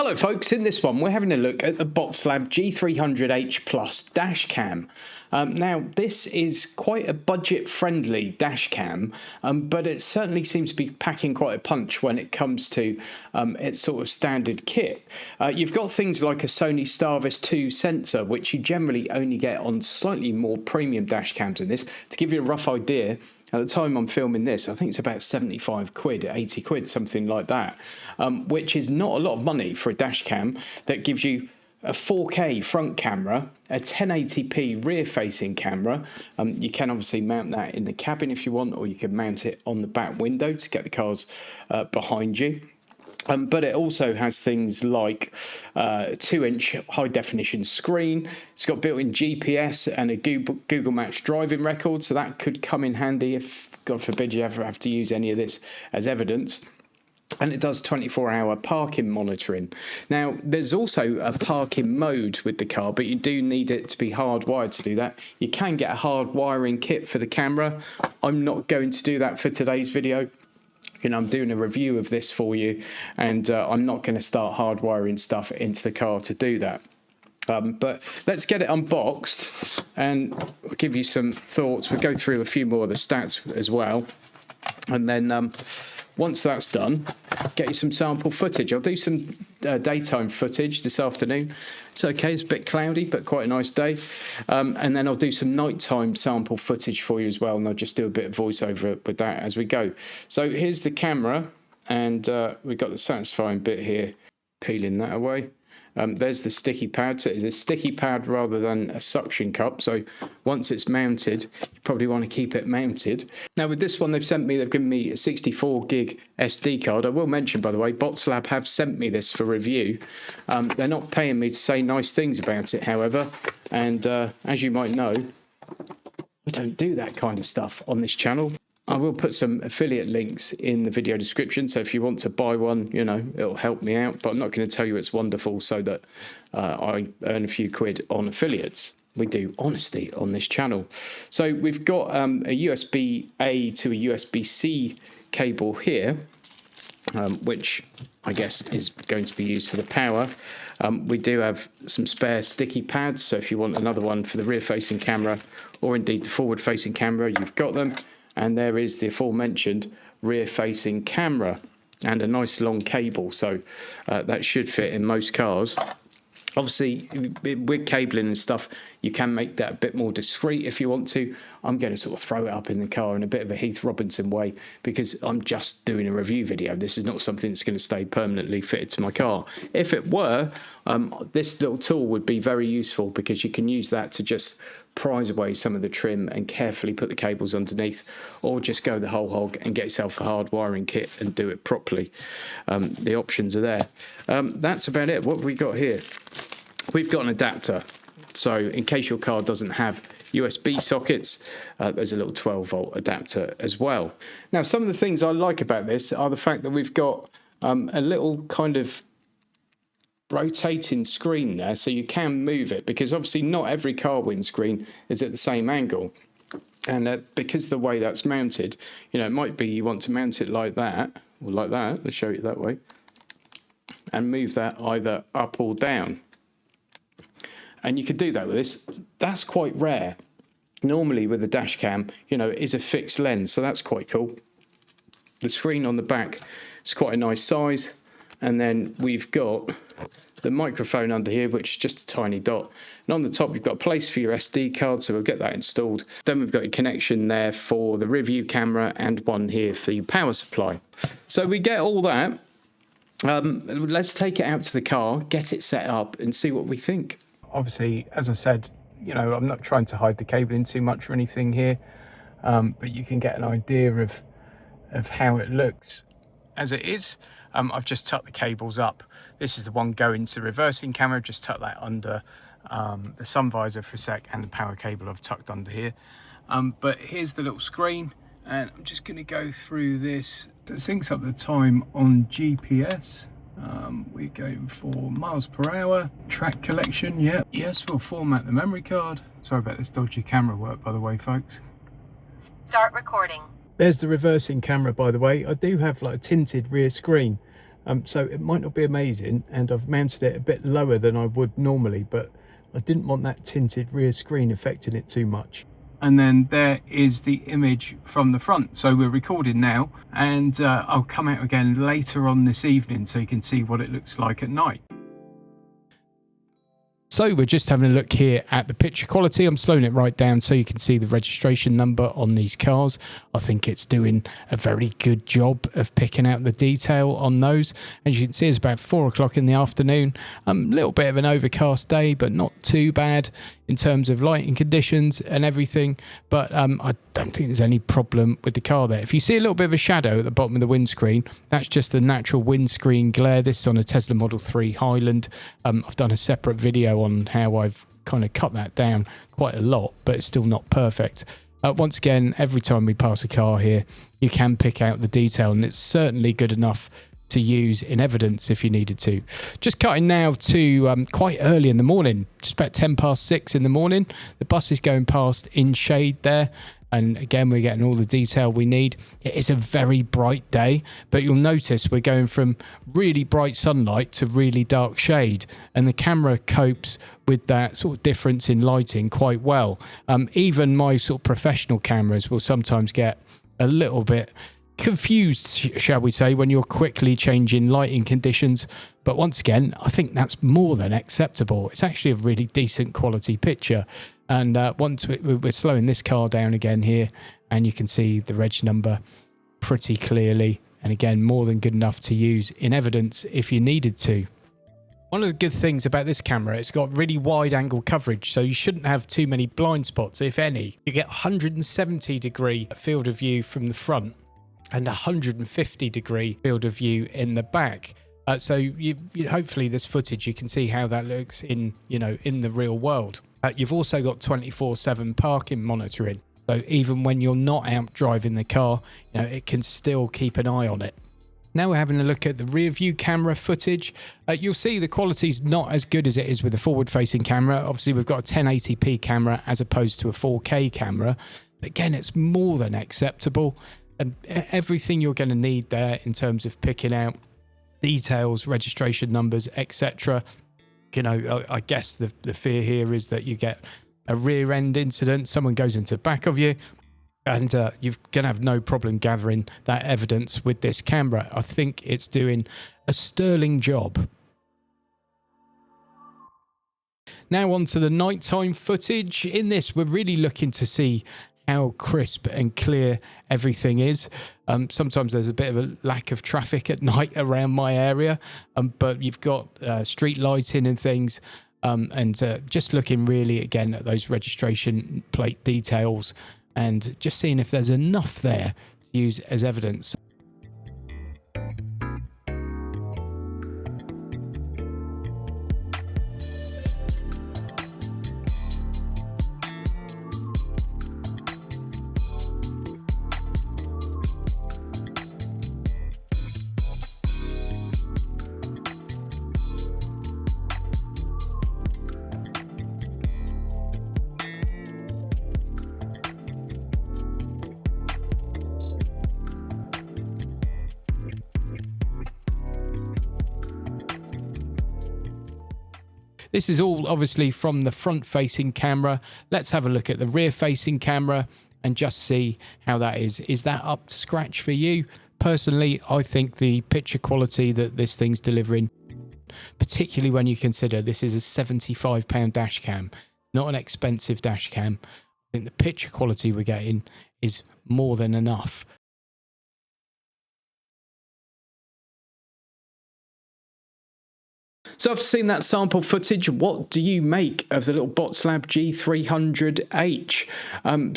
Hello folks, in this one we're having a look at the Botslab G300H Dashcam. Now this is quite a budget friendly dash cam, but it certainly seems to be packing quite a punch when it comes to its sort of standard kit. You've got things like a Sony STARVIS 2 sensor, which you generally only get on slightly more premium dash cams than this. To give you a rough idea, at the time I'm filming this, I think it's about 75 quid, 80 quid, something like that, which is not a lot of money for a dash cam that gives you a 4K front camera, a 1080p rear-facing camera. You can obviously mount that in the cabin if you want, or you can mount it on the back window to get the cars behind you. But it also has things like a 2-inch high-definition screen. It's got built-in GPS and a Google Maps driving record, so that could come in handy if, God forbid, you ever have to use any of this as evidence. And it does 24-hour parking monitoring. Now, there's also a parking mode with the car, but you do need it to be hardwired to do that. You can get a hard wiring kit for the camera. I'm not going to do that for today's video. You know, I'm doing a review of this for you, and I'm not going to start hardwiring stuff into the car to do that. But let's get it unboxed, and I'll give you some thoughts. We'll go through a few more of the stats as well, and then once that's done, get you some sample footage. I'll do some daytime footage this afternoon. It's okay, it's a bit cloudy, but quite a nice day. And then I'll do some nighttime sample footage for you as well, and I'll just do a bit of voiceover with that as we go. So here's the camera, and we've got the satisfying bit here, peeling that away. There's the sticky pad. So it's a sticky pad rather than a suction cup. So once it's mounted, you probably want to keep it mounted. Now with this one, they've given me a 64 gig SD card. I will mention, by the way, Botslab have sent me this for review. They're not paying me to say nice things about it, however. And as you might know, we don't do that kind of stuff on this channel. I will put some affiliate links in the video description, so if you want to buy one, you know, it'll help me out, but I'm not going to tell you it's wonderful so that I earn a few quid on affiliates. We do honesty on this channel. So we've got a USB-A to a USB-C cable here, which I guess is going to be used for the power. We do have some spare sticky pads, so if you want another one for the rear-facing camera, or indeed the forward-facing camera, you've got them. And there is the aforementioned rear-facing camera and a nice long cable, so that should fit in most cars. Obviously, with cabling and stuff, you can make that a bit more discreet if you want to. I'm going to sort of throw it up in the car in a bit of a Heath Robinson way because I'm just doing a review video. This is not something that's going to stay permanently fitted to my car. If it were, this little tool would be very useful because you can use that to just prise away some of the trim and carefully put the cables underneath, or just go the whole hog and get yourself the hard wiring kit and do it properly. The options are there. That's about it. What have we got here? We've got an adapter. So in case your car doesn't have USB sockets, there's a little 12-volt adapter as well. Now, some of the things I like about this are the fact that we've got a little kind of rotating screen there, so you can move it, because obviously not every car windscreen is at the same angle, and because the way that's mounted, you know, it might be you want to mount it like that or like that. Let's show you that way, and move that either up or down, and you could do that with this. That's quite rare. Normally with a dash cam, you know, it is a fixed lens, so that's quite cool. The screen on the back is quite a nice size, and then we've got the microphone under here, which is just a tiny dot. And on the top, you've got a place for your SD card, so we'll get that installed. Then we've got a connection there for the rear view camera and one here for your power supply. So we get all that. Let's take it out to the car, get it set up, and see what we think. Obviously, as I said, you know, I'm not trying to hide the cabling too much or anything here, but you can get an idea of how it looks as it is. I've just tucked the cables up. This is the one going to the reversing camera. Just tuck that under the sun visor for a sec, and the power cable I've tucked under here. But here's the little screen, and I'm just going to go through this. So it syncs up the time on GPS. We're going for miles per hour. Track collection, yeah. Yes, we'll format the memory card. Sorry about this dodgy camera work, by the way, folks. Start recording. There's the reversing camera, by the way. I do have like a tinted rear screen, So it might not be amazing, and I've mounted it a bit lower than I would normally, but I didn't want that tinted rear screen affecting it too much. And then there is the image from the front. So we're recording now, and I'll come out again later on this evening so you can see what it looks like at night. So we're just having a look here at the picture quality. I'm slowing it right down so you can see the registration number on these cars. I think it's doing a very good job of picking out the detail on those. As you can see, it's about 4 o'clock in the afternoon. A little bit of an overcast day, but not too bad in terms of lighting conditions and everything. But I don't think there's any problem with the car there. If you see a little bit of a shadow at the bottom of the windscreen, that's just the natural windscreen glare. This is on a Tesla Model 3 Highland. I've done a separate video on how I've kind of cut that down quite a lot, but it's still not perfect. Once again, every time we pass a car here, you can pick out the detail, and it's certainly good enough to use in evidence if you needed to. Just cutting now to quite early in the morning, just about 6:10 in the morning. The bus is going past in shade there, and again we're getting all the detail we need. It is a very bright day, but you'll notice we're going from really bright sunlight to really dark shade, and the camera copes with that sort of difference in lighting quite well. Even my sort of professional cameras will sometimes get a little bit confused, shall we say, when you're quickly changing lighting conditions. But once again, I think that's more than acceptable. It's actually a really decent quality picture. And once we're slowing this car down again here, and you can see the reg number pretty clearly. And again, more than good enough to use in evidence if you needed to. One of the good things about this camera, it's got really wide angle coverage, so you shouldn't have too many blind spots, if any. You get 170 degree field of view from the front and 150 degree field of view in the back. So you hopefully this footage, you can see how that looks in the real world. You've also got 24/7 parking monitoring. So even when you're not out driving the car, it can still keep an eye on it. Now we're having a look at the rear view camera footage. You'll see the quality's not as good as it is with the forward facing camera. Obviously we've got a 1080p camera as opposed to a 4K camera. But again, it's more than acceptable. And everything you're going to need there in terms of picking out details, registration numbers, etc. I guess the fear here is that you get a rear end incident, someone goes into the back of you, and you're going to have no problem gathering that evidence with this camera. I think it's doing a sterling job. Now on to the nighttime footage. In this, we're really looking to see how crisp and clear everything is. Sometimes there's a bit of a lack of traffic at night around my area, but you've got street lighting and things, and just looking really again at those registration plate details and just seeing if there's enough there to use as evidence. This is all obviously from the front-facing camera. Let's have a look at the rear-facing camera and just see how that is. Is that up to scratch for you? Personally, I think the picture quality that this thing's delivering, particularly when you consider this is a £75 dash cam, not an expensive dash cam, I think the picture quality we're getting is more than enough. So after seeing that sample footage, what do you make of the little Botslab G300H?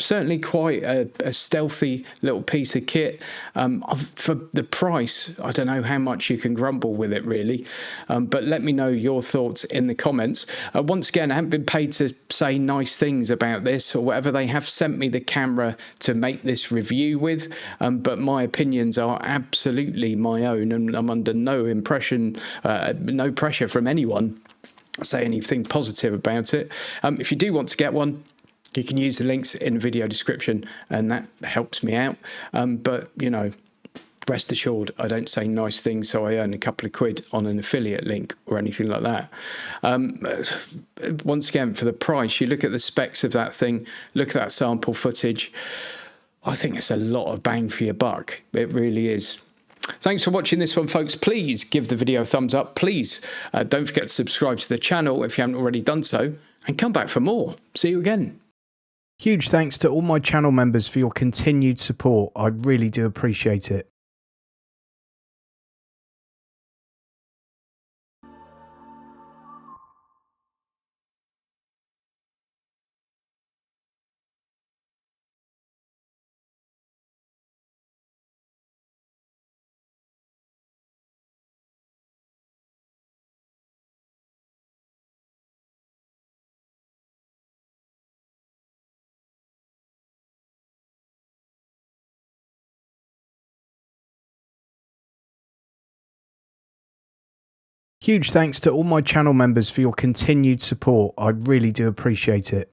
Certainly quite a stealthy little piece of kit. For the price, I don't know how much you can grumble with it really, but let me know your thoughts in the comments. Once again, I haven't been paid to say nice things about this or whatever. They have sent me the camera to make this review with, but my opinions are absolutely my own, and I'm under no pressure from anyone to say anything positive about it. If you do want to get one, you can use the links in the video description, and that helps me out. But rest assured, I don't say nice things so I earn a couple of quid on an affiliate link or anything like that. Once again, for the price, you look at the specs of that thing, look at that sample footage. I think it's a lot of bang for your buck. It really is. Thanks for watching this one, folks. Please give the video a thumbs up. Please don't forget to subscribe to the channel if you haven't already done so, and come back for more. See you again. Huge thanks to all my channel members for your continued support. I really do appreciate it. Huge thanks to all my channel members for your continued support. I really do appreciate it.